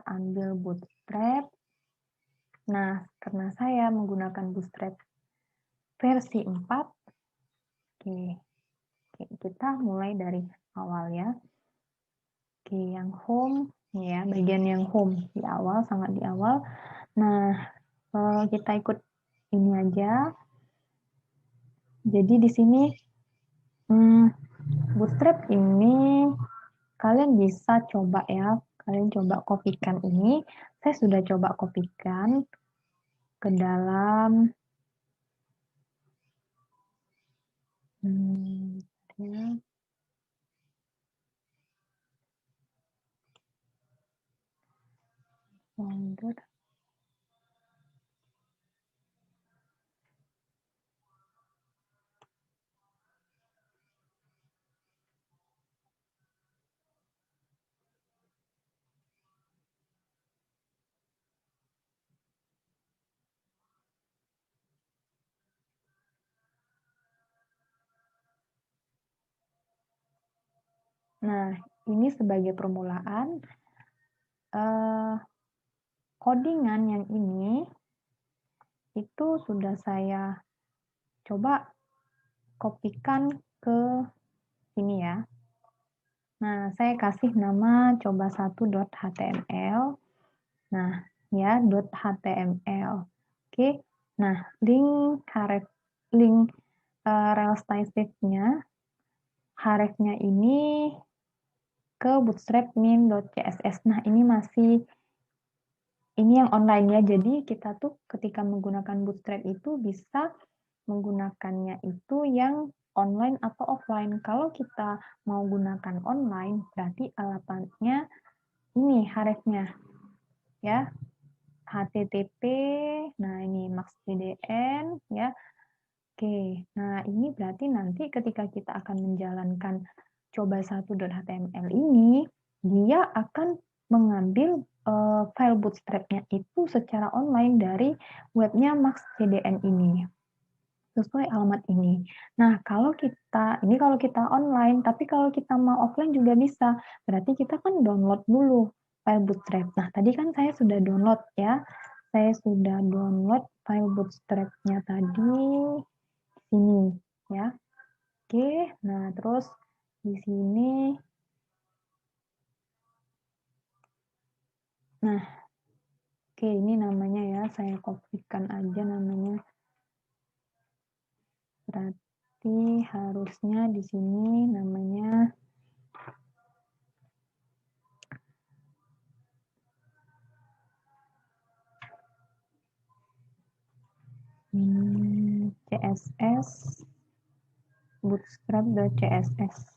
ambil Bootstrap. Nah, karena saya menggunakan Bootstrap versi 4, oke, kita mulai dari awal ya. Oke, yang home, ya, bagian yang home di awal, sangat di awal. Nah, kita ikut ini aja. Jadi di sini Bootstrap ini kalian bisa coba ya, kalian coba kopikan ini. Saya sudah coba kopikan ke dalam ya. Folder. Nah, ini sebagai permulaan, codingan yang ini itu sudah saya coba kopikan ke sini ya. Nah, saya kasih nama coba 1.html. Nah, ya, .html. Oke. Nah, link rel style-nya Href-nya ini ke bootstrap min.css. Nah, ini yang online ya. Jadi kita tuh ketika menggunakan Bootstrap itu bisa menggunakannya itu yang online atau offline. Kalau kita mau gunakan online, berarti alamatnya ini Href-nya ya. HTTP, nah ini max.cdn ya. Oke, nah ini berarti nanti ketika kita akan menjalankan coba 1.html ini, dia akan mengambil file bootstrap-nya itu secara online dari webnya max.cdn ini, sesuai alamat ini. Nah, kalau kita online, tapi kalau kita mau offline juga bisa. Berarti kita kan download dulu file bootstrap. Nah, tadi kan saya sudah download ya. Saya sudah download file bootstrap-nya tadi sini ya. Oke, nah terus di sini, nah, oke ini namanya ya, saya kopikan aja namanya. Berarti harusnya di sini namanya CSS bootstrap.css.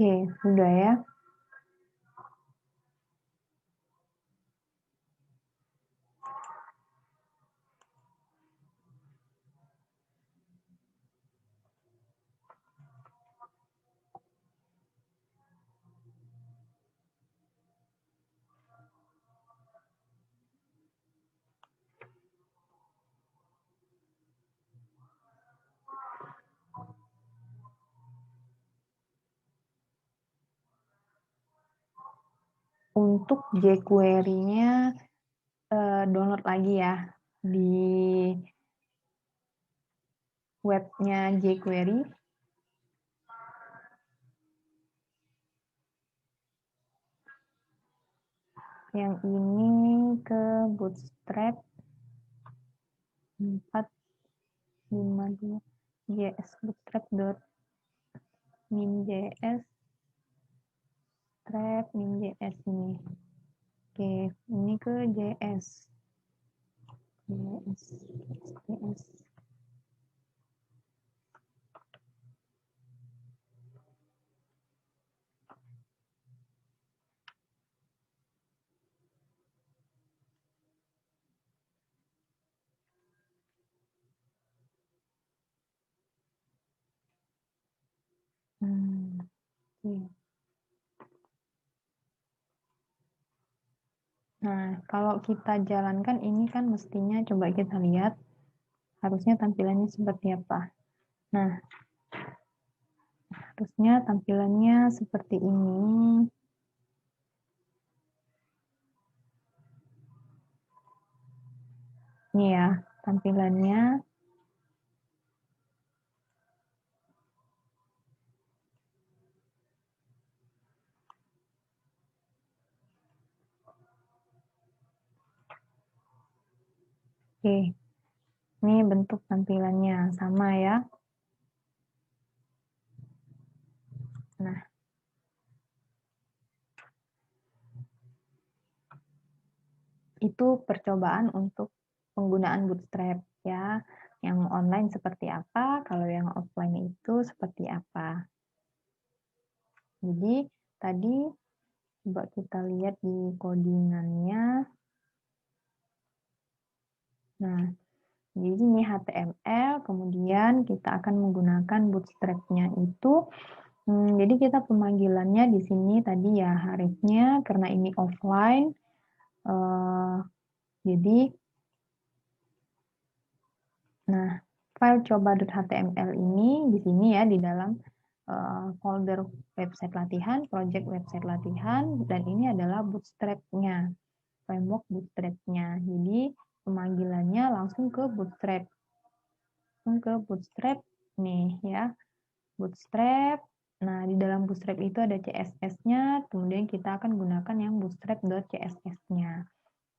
Oke, sudah ya. Untuk jQuery-nya download lagi ya di webnya jQuery. Yang ini ke bootstrap 452 js bootstrap.min.js min.js ini. Oke, ini ke js. Nah, kalau kita jalankan ini kan mestinya coba kita lihat harusnya tampilannya seperti apa. Nah, harusnya tampilannya seperti ini. Ini ya, tampilannya. Oke, ini bentuk tampilannya sama ya. Nah, itu percobaan untuk penggunaan Bootstrap ya. Yang online seperti apa, kalau yang offline itu seperti apa. Jadi tadi coba kita lihat di codingannya. Nah, jadi ini HTML, kemudian kita akan menggunakan Bootstrap-nya itu. Jadi kita pemanggilannya di sini tadi ya harusnya karena ini offline. Jadi, nah file coba.html ini di sini ya di dalam folder website latihan, project website latihan, dan ini adalah Bootstrap-nya, framework Bootstrap-nya. Jadi pemanggilannya langsung ke Bootstrap. Nih ya, Bootstrap. Nah, di dalam Bootstrap itu ada CSS-nya, kemudian kita akan gunakan yang bootstrap.css-nya.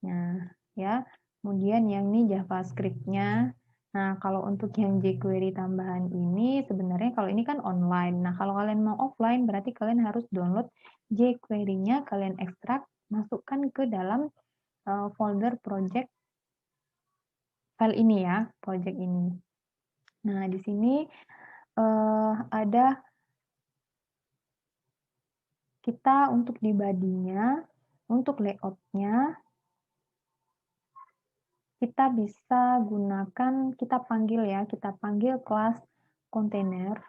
Nah, ya. Kemudian yang ini JavaScript-nya. Nah, kalau untuk yang jQuery tambahan ini, sebenarnya kalau ini kan online. Nah, kalau kalian mau offline, berarti kalian harus download jQuery-nya, kalian ekstrak, masukkan ke dalam folder project file ini ya, project ini. Nah, di sini ada kita untuk di body-nya, untuk layout-nya, kita bisa gunakan, kita panggil kelas kontainer.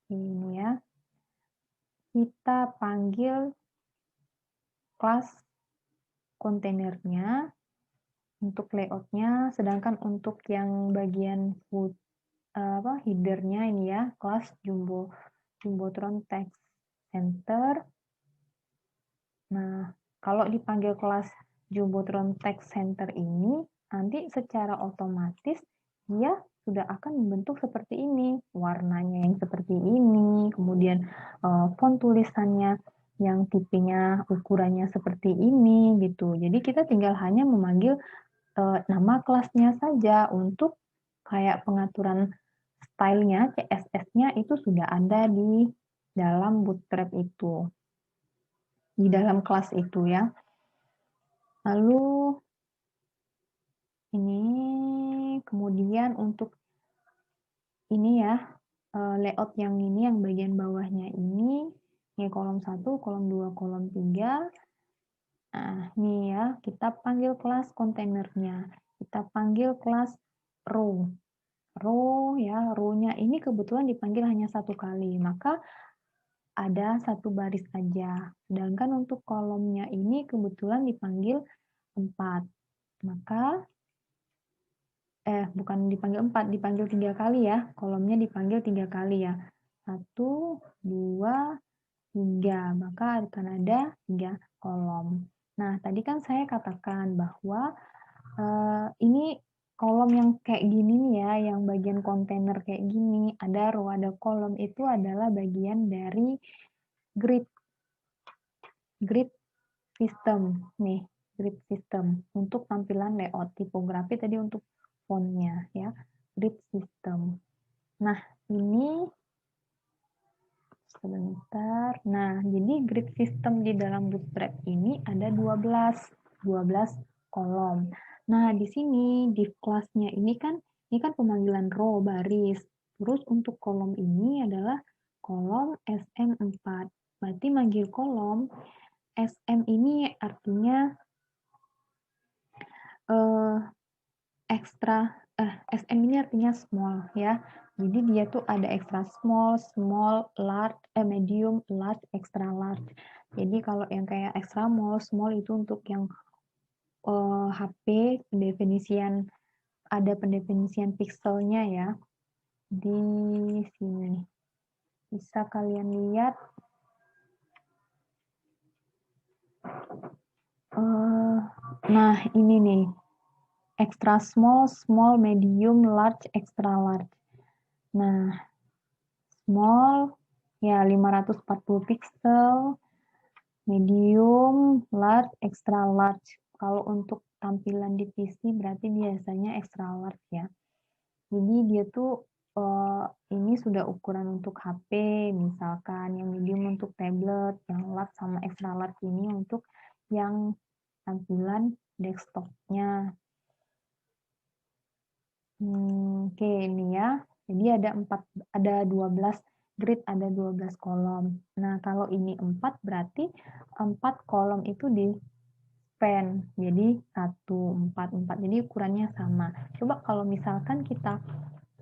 Ini ya. Kita panggil kelas kontainernya untuk layout-nya, sedangkan untuk yang bagian header-nya ini ya, kelas Jumbotron Text Center. Nah, kalau dipanggil kelas Jumbotron Text Center ini, nanti secara otomatis dia sudah akan membentuk seperti ini, warnanya yang seperti ini, kemudian font tulisannya yang tipenya ukurannya seperti ini gitu. Jadi kita tinggal hanya memanggil nama kelasnya saja untuk kayak pengaturan stylenya, CSS-nya itu sudah ada di dalam Bootstrap itu, di dalam kelas itu ya. Lalu ini kemudian untuk ini ya, layout yang ini yang bagian bawahnya ini kolom 1, kolom 2, kolom 3. Nah, ini ya, kita panggil kelas kontainernya. Kita panggil kelas row. Row ya, row-nya ini kebetulan dipanggil hanya satu kali, maka ada satu baris saja. Sedangkan untuk kolomnya ini kebetulan dipanggil 4. Maka bukan dipanggil 4, dipanggil 3 kali ya. Kolomnya dipanggil 3 kali ya. 1, 2, 3. Maka akan ada 3 kolom. Nah, tadi kan saya katakan bahwa ini kolom yang kayak gini nih ya, yang bagian kontainer kayak gini, ada row, ada kolom, itu adalah bagian dari grid system nih, grid system untuk tampilan layout tipografi tadi untuk fontnya ya, grid system. Nah, ini sebentar. Nah, jadi grid system di dalam Bootstrap ini ada 12 kolom. Nah, di sini div class-nya ini kan pemanggilan row baris. Terus untuk kolom ini adalah kolom SM4. Berarti manggil kolom SM ini artinya SM ini artinya small ya. Jadi dia tuh ada extra small, small, large, medium, large, extra large. Jadi kalau yang kayak extra small itu untuk yang HP ada pendefinisian pixelnya ya. Di sini bisa kalian lihat. Nah ini nih, extra small, small, medium, large, extra large. Nah, small ya 540 pixel, medium, large, extra large. Kalau untuk tampilan di PC berarti biasanya extra large ya. Jadi dia tuh ini sudah ukuran untuk HP, misalkan yang medium untuk tablet, yang large sama extra large ini untuk yang tampilan desktopnya. Oke, ini ya. Jadi ada 12 grid, ada 12 kolom. Nah, kalau ini 4 berarti 4 kolom itu di span. Jadi 1, 4, 4. Jadi ukurannya sama. Coba kalau misalkan kita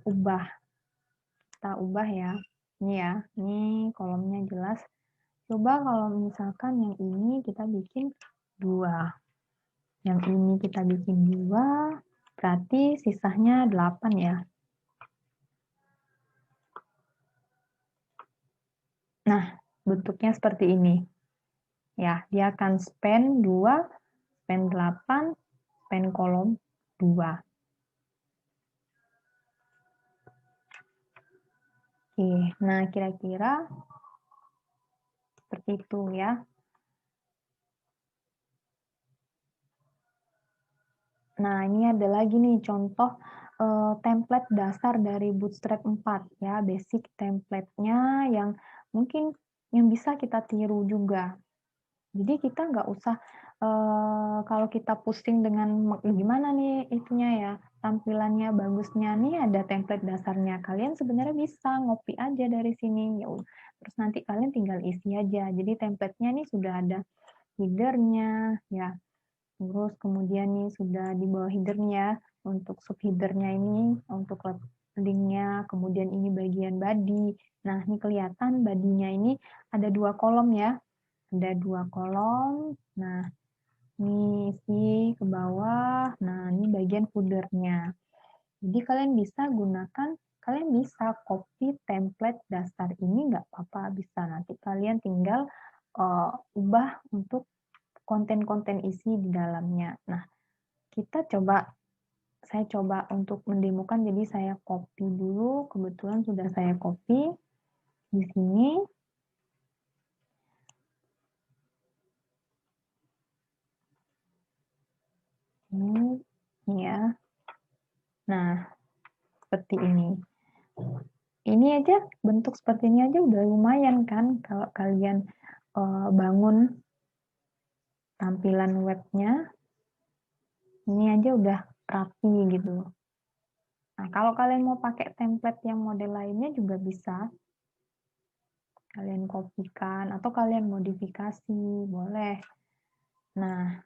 ubah ya. Ini ya. Ini kolomnya jelas. Coba kalau misalkan yang ini kita bikin 2. Yang ini kita bikin 2. Berarti sisanya 8 ya. Nah, bentuknya seperti ini. Ya, dia akan span 2, span 8, span kolom 2. Oke, nah kira-kira seperti itu ya. Nah, ini ada lagi nih contoh template dasar dari Bootstrap 4 ya, basic template-nya yang mungkin yang bisa kita tiru juga. Jadi kita nggak usah kalau kita pusing dengan gimana nih itunya ya, tampilannya bagusnya, nih ada template dasarnya. Kalian sebenarnya bisa ngopi aja dari sini, ya terus nanti kalian tinggal isi aja. Jadi template-nya nih sudah ada header-nya ya. Terus kemudian nih sudah di bawah header-nya, untuk subheader-nya ini, untuk link-nya, kemudian ini bagian body. Nah, ini kelihatan body-nya ini ada 2 kolom ya. Ada 2 kolom. Nah, ini isi ke bawah. Nah, ini bagian footer-nya. Jadi kalian bisa copy template dasar ini nggak apa-apa, bisa nanti kalian tinggal ubah untuk konten-konten isi di dalamnya. Nah, saya coba untuk mendemokan, jadi saya copy dulu, kebetulan sudah saya copy di sini. Ini ya. Nah, seperti ini. Ini aja, bentuk seperti ini aja udah lumayan kan, kalau kalian bangun tampilan webnya, ini aja udah rapi gitu. Nah, kalau kalian mau pakai template yang model lainnya juga bisa. Kalian kopikan atau kalian modifikasi, boleh. Nah,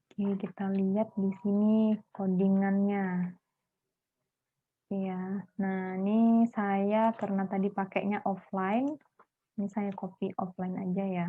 oke, kita lihat di sini codingannya. Ya, nah ini saya karena tadi pakainya offline, ini saya copy offline aja ya.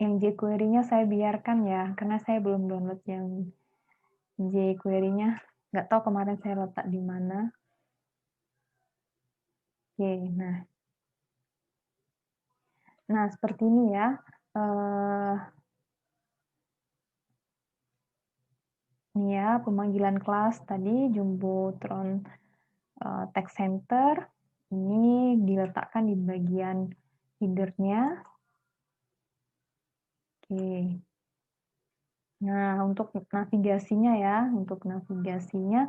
Yang jQuery-nya saya biarkan ya, karena saya belum download yang jQuery-nya. Nggak tahu kemarin saya letak di mana. Oke, nah seperti ini ya. Ini ya, pemanggilan kelas tadi, Jumbotron Text Center. Ini diletakkan di bagian header-nya. Oke. Nah, untuk navigasinya ya, untuk navigasinya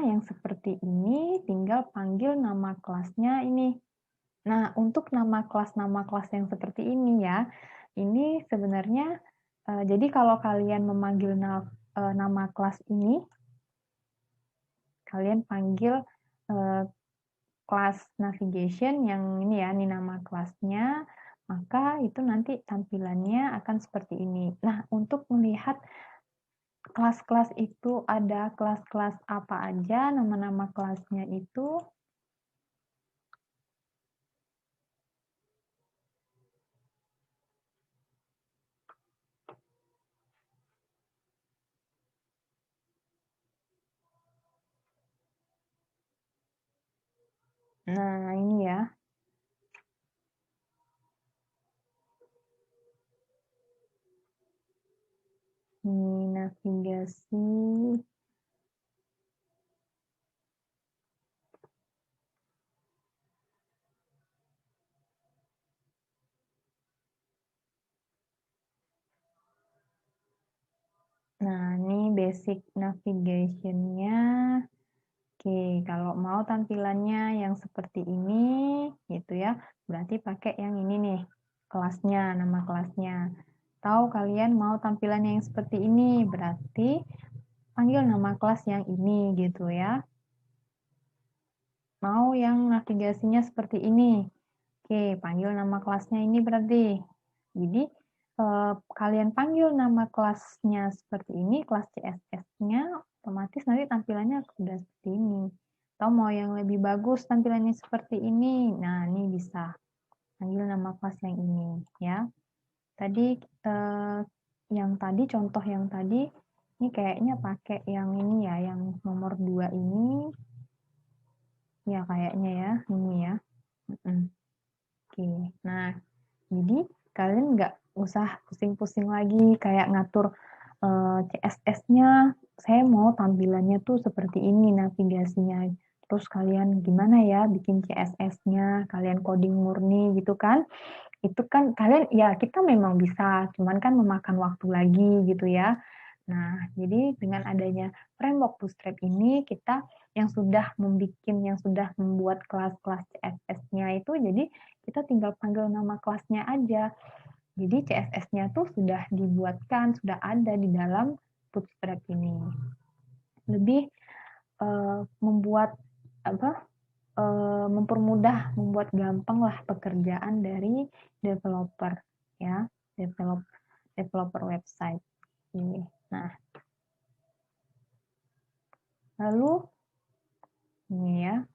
yang seperti ini, tinggal panggil nama kelasnya ini. Nah, untuk nama kelas yang seperti ini ya, ini sebenarnya, jadi kalau kalian memanggil nama kelas ini, kalian panggil, eee, kelas navigation yang ini ya, ini nama kelasnya, maka itu nanti tampilannya akan seperti ini. Nah, untuk melihat kelas-kelas itu ada kelas-kelas apa aja, nama-nama kelasnya itu. Nah, ini ya. Ini navigasi. Nah, ini basic navigation-nya. Oke, kalau mau tampilannya yang seperti ini, gitu ya, berarti pakai yang ini nih, kelasnya, nama kelasnya. Atau kalian mau tampilannya yang seperti ini, berarti panggil nama kelas yang ini, gitu ya. Mau yang navigasinya seperti ini. Oke, panggil nama kelasnya ini berarti. Jadi, kalian panggil nama kelasnya seperti ini, kelas CSS-nya, otomatis nanti tampilannya sudah seperti ini. Atau mau yang lebih bagus tampilannya seperti ini, nah ini bisa. Panggil nama kelas yang ini, ya. Tadi, contoh yang tadi, ini kayaknya pakai yang ini ya, yang nomor 2 ini. Ya, kayaknya ya, ini ya. Oke, nah jadi kalian nggak usah pusing-pusing lagi kayak ngatur CSS-nya, saya mau tampilannya tuh seperti ini navigasinya. Terus kalian gimana ya bikin CSS-nya, kalian coding murni gitu kan. Itu kan kalian ya kita memang bisa, cuman kan memakan waktu lagi gitu ya. Nah, jadi dengan adanya framework Bootstrap ini kita yang sudah membuat kelas-kelas CSS-nya itu jadi kita tinggal panggil nama kelasnya aja. Jadi CSS-nya tuh sudah dibuatkan, sudah ada di dalam Bootstrap ini. Lebih membuat apa? Membuat gampang lah pekerjaan dari developer ya, developer website. Nah, lalu ini ya,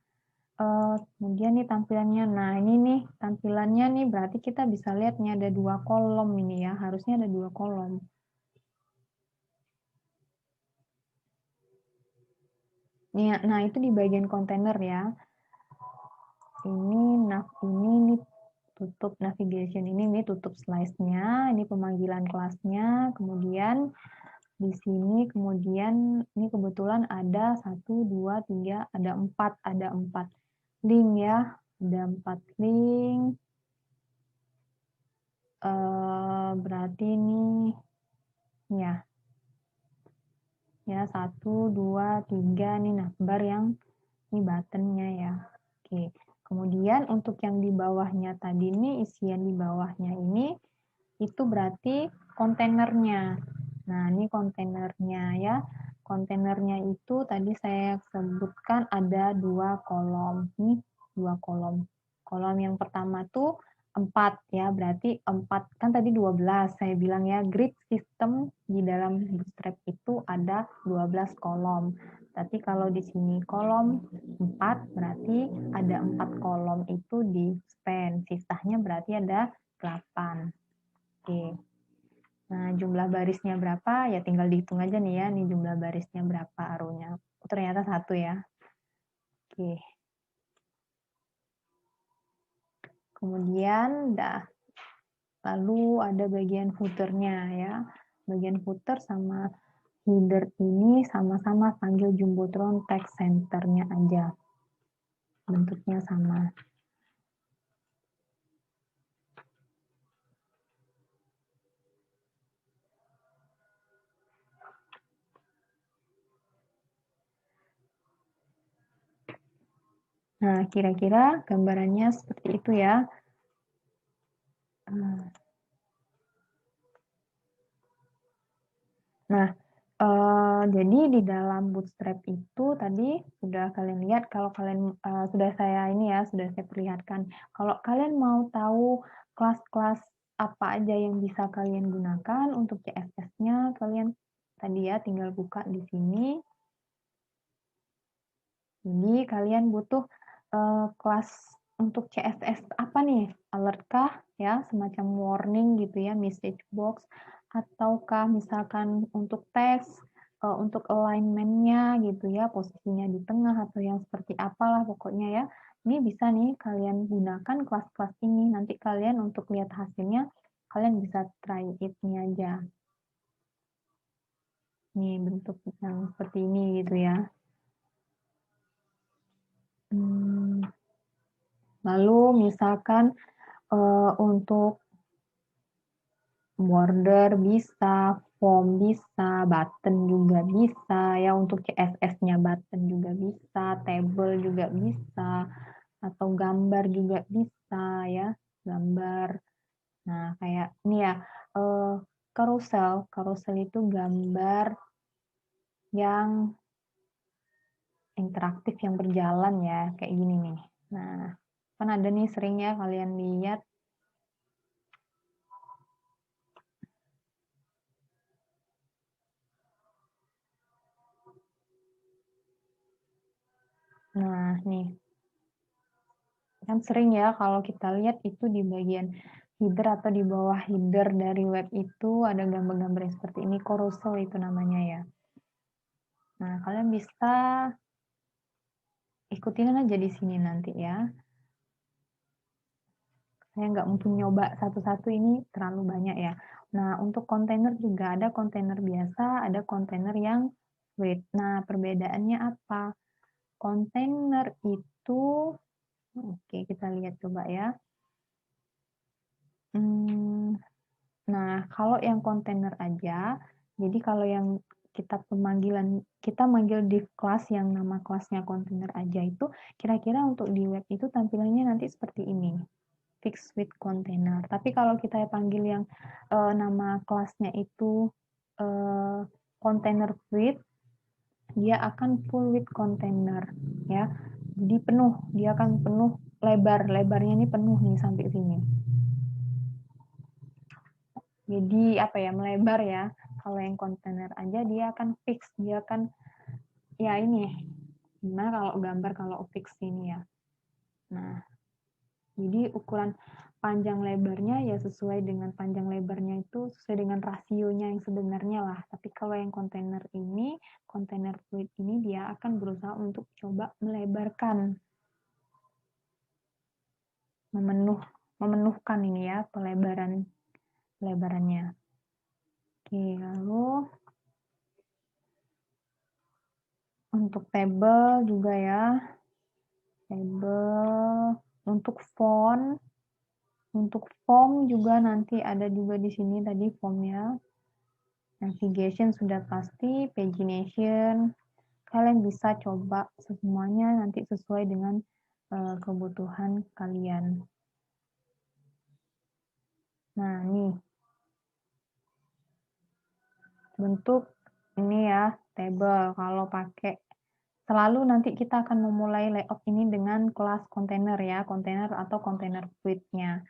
kemudian nih tampilannya. Nah, ini nih tampilannya nih berarti kita bisa lihat nih ada 2 kolom ini ya, harusnya ada 2 kolom. Nah, itu di bagian kontainer ya. Ini nih tutup navigation ini nih tutup slice-nya, ini pemanggilan kelasnya, kemudian di sini kemudian ini kebetulan ada 1, 2, 3, ada 4 link ya, ada 4 link. Berarti ini ya 1, 2, 3 nih navbar yang ini buttonnya ya. Oke, kemudian untuk yang di bawahnya tadi nih, isian di bawahnya ini itu berarti kontainernya. Nah, ini kontainernya ya. Kontainernya itu tadi saya sebutkan ada 2 kolom. Nih, 2 kolom. Kolom yang pertama tuh 4 ya, berarti 4 kan tadi 12 saya bilang ya, grid system di dalam Bootstrap itu ada 12 kolom. Tapi kalau di sini kolom 4 berarti ada 4 kolom itu di span, sisanya berarti ada 8. Oke. Nah, jumlah barisnya berapa? Ya tinggal dihitung aja nih ya, nih jumlah barisnya berapa arrownya. Oh, ternyata 1 ya. Oke. Kemudian lalu ada bagian footer-nya ya. Bagian footer sama header ini sama-sama panggil Jumbotron Text Center-nya aja. Bentuknya sama. Nah, kira-kira gambarannya seperti itu ya. Nah, jadi di dalam Bootstrap itu tadi sudah kalian lihat kalau kalian sudah saya ini ya, sudah saya perlihatkan. Kalau kalian mau tahu kelas-kelas apa aja yang bisa kalian gunakan untuk CSS-nya, kalian tadi ya tinggal buka di sini. Jadi kalian butuh kelas untuk CSS apa nih? Alert kah ya, semacam warning gitu ya, message box, ataukah misalkan untuk teks, untuk alignment-nya gitu ya, posisinya di tengah atau yang seperti apalah pokoknya ya. Ini bisa nih kalian gunakan kelas-kelas ini, nanti kalian untuk lihat hasilnya, kalian bisa try it-nya aja. Nih bentuk yang seperti ini gitu ya. Lalu misalkan untuk border bisa, form bisa, button juga bisa, ya untuk CSS-nya button juga bisa, table juga bisa, atau gambar juga bisa ya, gambar. Nah, kayak ini ya, carousel. Carousel itu gambar yang interaktif yang berjalan ya, kayak gini nih. Nah, kan ada nih sering ya kalian lihat. Nah, nih. Kan sering ya kalau kita lihat itu di bagian header atau di bawah header dari web itu ada gambar-gambar yang seperti ini, carousel itu namanya ya. Nah, kalian bisa ikutin aja di sini nanti ya. Saya nggak mungkin nyoba satu-satu, ini terlalu banyak ya. Nah, untuk kontainer juga ada kontainer biasa, ada kontainer yang fluid. Nah, perbedaannya apa? Kontainer itu, oke kita lihat coba ya. Nah, kalau yang kontainer aja, jadi kalau yang kita manggil div class yang nama kelasnya kontainer aja itu, kira-kira untuk di web itu tampilannya nanti seperti ini, fixed with container. Tapi kalau kita panggil yang nama kelasnya itu container with, dia akan full with container ya. Jadi penuh, dia akan penuh lebarnya ini penuh nih sampai sini. Jadi apa ya, melebar ya. Kalau yang kontainer aja dia akan fix, dia akan ya ini. Gimana kalau gambar kalau fix ini ya. Nah, jadi ukuran panjang lebarnya ya sesuai dengan panjang lebarnya itu sesuai dengan rasionya yang sebenarnya lah. Tapi kalau yang kontainer ini, kontainer fluid ini dia akan berusaha untuk coba melebarkan, memenuhkan ini ya pelebarannya. Oke, lalu untuk table juga ya. Table untuk form juga nanti ada juga di sini tadi formnya. Navigation sudah pasti, pagination. Kalian bisa coba semuanya nanti sesuai dengan kebutuhan kalian. Nah, nih. Bentuk ini ya, table. Kalau pakai selalu nanti kita akan memulai layout ini dengan kelas kontainer ya, kontainer atau kontainer fluid-nya.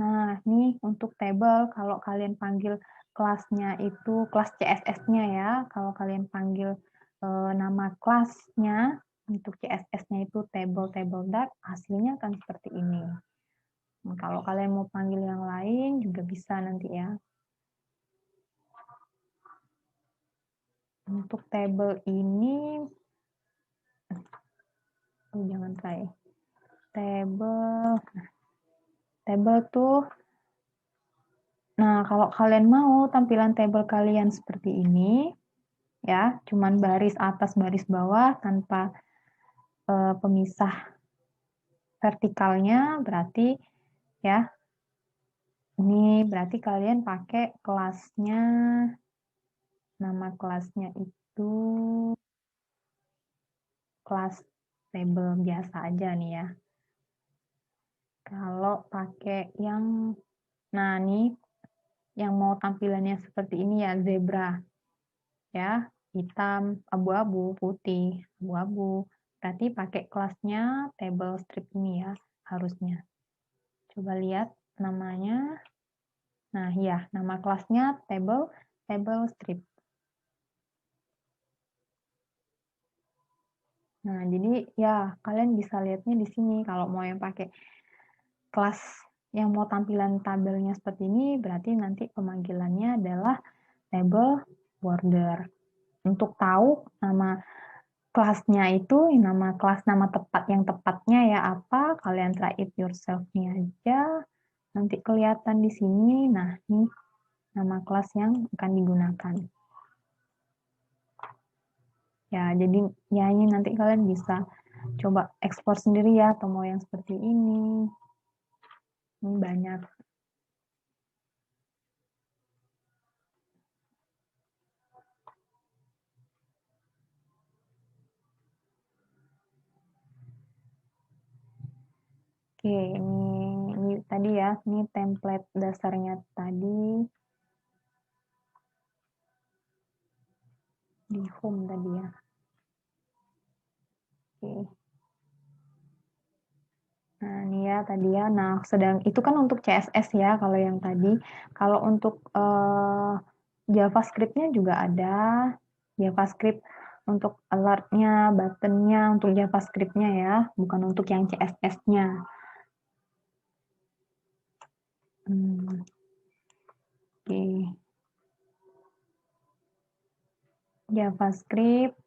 Nah, nih untuk table kalau kalian panggil kelasnya itu kelas CSS-nya ya, kalau kalian panggil nama kelasnya untuk CSS-nya itu table dart, hasilnya akan seperti ini. Nah, kalau kalian mau panggil yang lain juga bisa nanti ya. Untuk table ini, jangan saya. Table tuh, nah kalau kalian mau tampilan table kalian seperti ini, ya, cuman baris atas baris bawah tanpa pemisah vertikalnya, berarti ya, ini berarti kalian pakai kelasnya, nama kelasnya itu kelas tabel biasa aja nih ya. Kalau pakai yang, nah nih, yang mau tampilannya seperti ini ya, zebra, ya, hitam, abu-abu, putih, abu-abu. Berarti pakai kelasnya table strip ini ya, harusnya. Coba lihat namanya. Nah, ya, nama kelasnya table strip. Nah, jadi ya kalian bisa lihatnya di sini kalau mau yang pakai kelas yang mau tampilan tabelnya seperti ini, berarti nanti pemanggilannya adalah table border. Untuk tahu nama kelasnya itu, nama kelas, nama tepat yang tepatnya ya apa, kalian try it yourself-nya aja. Nanti kelihatan di sini. Nah, ini nama kelas yang akan digunakan. Ya, jadi ya ini nanti kalian bisa coba ekspor sendiri ya, atau mau yang seperti ini. Ini banyak. Oke, ini tadi ya, ini template dasarnya tadi di home tadi ya. Oke. Nah, ini ya tadi ya. Nah, sedang itu kan untuk CSS ya kalau yang tadi. Kalau untuk JavaScript-nya juga ada. JavaScript untuk alert-nya, button-nya untuk JavaScript-nya ya, bukan untuk yang CSS-nya. Oke. JavaScript.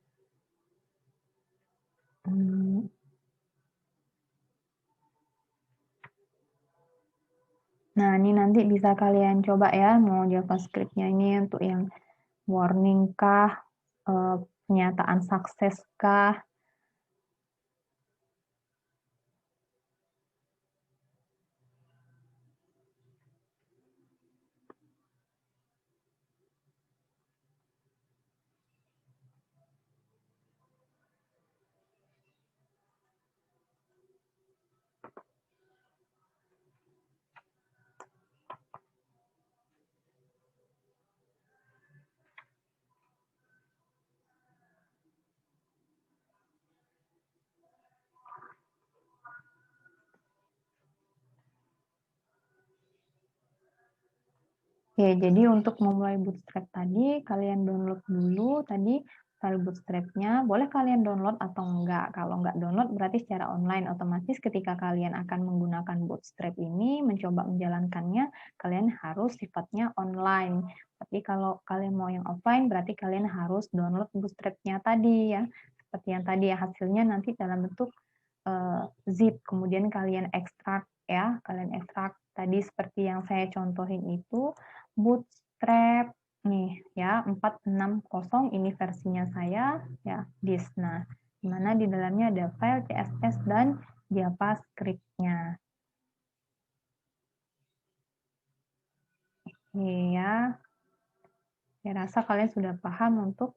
Nah, ini nanti bisa kalian coba ya, mau JavaScript-nya ini untuk yang warning kah, pernyataan sukses kah. Oke, jadi untuk memulai Bootstrap tadi, kalian download dulu tadi file Bootstrap-nya. Boleh kalian download atau enggak. Kalau enggak download, berarti secara online otomatis ketika kalian akan menggunakan Bootstrap ini, mencoba menjalankannya, kalian harus sifatnya online. Tapi kalau kalian mau yang offline, berarti kalian harus download Bootstrap-nya tadi ya. Seperti yang tadi ya, hasilnya nanti dalam bentuk zip, kemudian kalian ekstrak ya, kalian ekstrak tadi seperti yang saya contohin itu, Bootstrap nih ya 460 ini versinya saya ya this. Nah, dimana di dalamnya ada file CSS dan JavaScript-nya. Ya, saya rasa kalian sudah paham untuk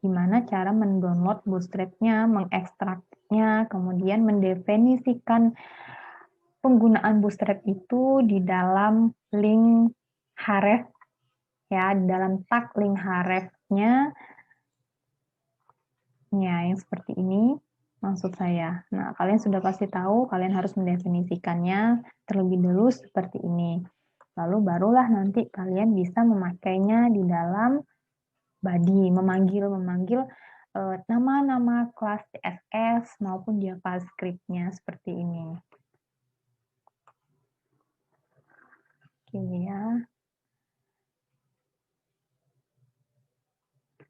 gimana cara mendownload Bootstrap-nya, mengekstraknya, kemudian mendefinisikan penggunaan Bootstrap itu di dalam link href ya, dalam tag link href-nya ya, yang seperti ini maksud saya. Nah, kalian sudah pasti tahu, kalian harus mendefinisikannya terlebih dulu seperti ini. Lalu barulah nanti kalian bisa memakainya di dalam body, memanggil nama-nama kelas CSS maupun JavaScript-nya seperti ini. Oke ya.